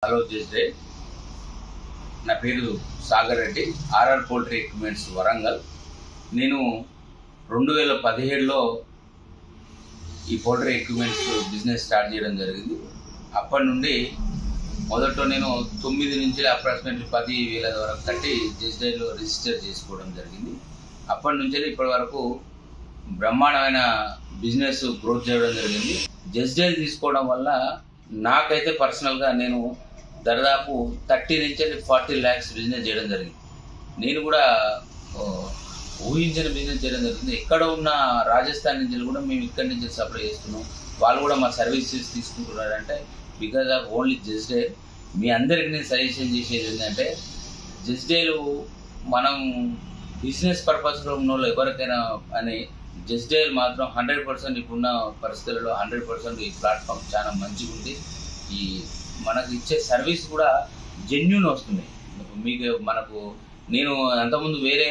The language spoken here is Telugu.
హలో జస్డే, నా పేరు Sagar Reddy, RR poultry equipments Warangal. నేను 2017లో ఈ పోల్ట్రీ ఎక్విప్మెంట్స్ బిజినెస్ స్టార్ట్ చేయడం జరిగింది. అప్పటి నుండి మొదట్లో నేను 9 నుంచి అప్రాక్సిమేట్లీ 10,000 వరకు కట్టి జస్డేలో రిజిస్టర్ చేసుకోవడం జరిగింది. అప్పటి నుంచి ఇప్పటి వరకు బ్రహ్మాండమైన బిజినెస్ గ్రోత్ చేయడం జరిగింది. జస్డే తీసుకోవడం వల్ల నాకైతే పర్సనల్గా నేను దాదాపు 30 నుంచి 40 lakhs బిజినెస్ చేయడం జరిగింది. నేను కూడా ఊహించిన బిజినెస్ చేయడం జరుగుతుంది. ఎక్కడ ఉన్న రాజస్థాన్ నుంచి కూడా మేము ఇక్కడి నుంచి సప్లై చేస్తున్నాం. వాళ్ళు కూడా మా సర్వీసెస్ తీసుకుంటున్నారు. అంటే బికాజ్ ఆఫ్ ఓన్లీ జస్డే. మీ అందరికి నేను సజెషన్ చేసేది ఏంటంటే, జస్డేలు మనం బిజినెస్ పర్పస్లో ఉన్న వాళ్ళు ఎవరికైనా అని జస్డేలు మాత్రం 100% ఇప్పుడున్న పరిస్థితులలో 100% ఈ ప్లాట్ఫామ్ చాలా మంచిగా ఉంది. ఈ మనకు ఇచ్చే సర్వీస్ కూడా జెన్యూన్ వస్తుంది. మీకు మనకు నేను అంతకుముందు వేరే